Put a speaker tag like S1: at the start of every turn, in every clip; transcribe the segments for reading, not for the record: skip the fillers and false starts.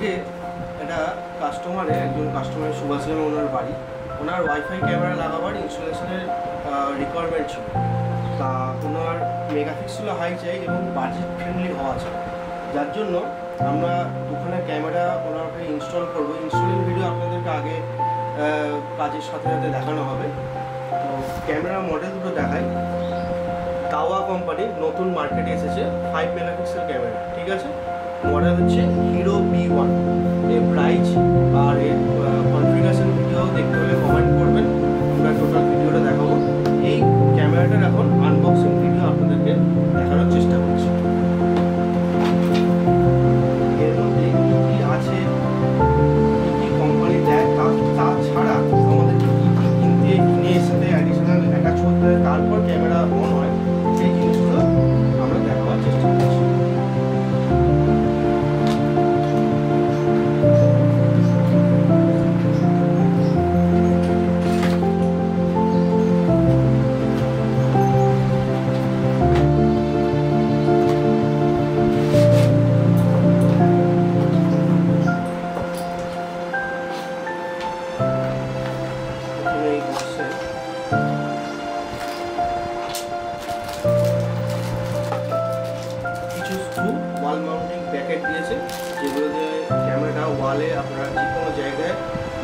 S1: আজকে একটা একজন কাস্টমারের সুভাষগ্রামে ওনার বাড়ি, ওনার ওয়াইফাই ক্যামেরা লাগাবার ইনস্টলেশনের রিকোয়ারমেন্ট ছিল। তা ওনার মেগাপিক্সেল হাই চাই এবং বাজেট ফ্রেন্ডলি হওয়া চাই, যার জন্য আমরা দোকানের ক্যামেরা ওনাকে ইনস্টল করবো। ইনস্টলিং ভিডিও আপনাদেরকে আগে কাজের সাথে সাথে দেখানো হবে। তো ক্যামেরা মডেল দুটো দেখাই। তাওয়া কোম্পানির নতুন মার্কেটে এসেছে 5 মেগাপিক্সেল ক্যামেরা, ঠিক আছে। মডেল হচ্ছে হিরো B1। এর প্রাইস আর এর কনফিগারেশন ভিডিও দেখতে হলে কমেন্ট করবেন, আমরা টোটাল ভিডিওটা দেখাবো। এই ক্যামেরাটার এখন আনবক্সিং ভিডিও আপনাদেরকে দেখানোর চেষ্টা করছি। এর মধ্যে কী আছে, কী কোম্পানি দেয়, তাছাড়া আমাদের কিনে এসে অ্যাডিশনাল অ্যাটাচ করতে হয়, তারপর ক্যামেরা অন হয়, সেই জিনিসগুলো আমরা দেখাবার চেষ্টা করছি। কিছু স্ক্রু ওয়াল মাউন্টিং ব্র্যাকেট দিয়েছে, যেগুলো দিয়ে ক্যামেরাটা ওয়ালে আপনারা যে কোনো জায়গায়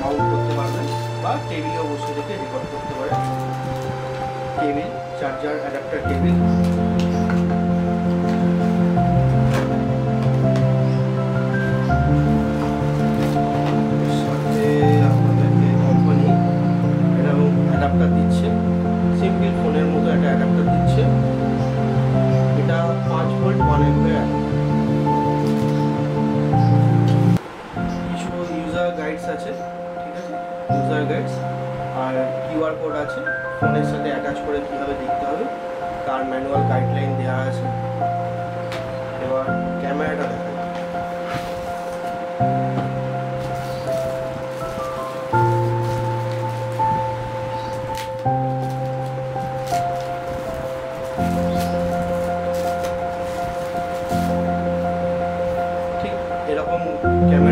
S1: মাউন্ট করতে পারবেন বা টেবিলেও বসে রেখে রেকর্ড করতে পারেন। কেবিল, চার্জার অ্যাডাপ্টার কেবিল, সাথে আপনাদেরকে কোম্পানি এরকম অ্যাডাপ্টার দিচ্ছে, সিম্পল ফোনের মতো একটা অ্যাডাপ্টার দিচ্ছে। এটা 5 ভোল্ট 1 অ্যাম্পিয়ার। কিছু ইউজার গাইডস আছে, ঠিক আছে, ইউজার গাইডস আর কিউআর কোড আছে, ফোনের সাথে অ্যাটাচ করে কীভাবে দেখতে হবে তার ম্যানুয়াল গাইডলাইন দেওয়া আছে। এবার ক্যামেরাটা দেখা এরকম ক্যামেরা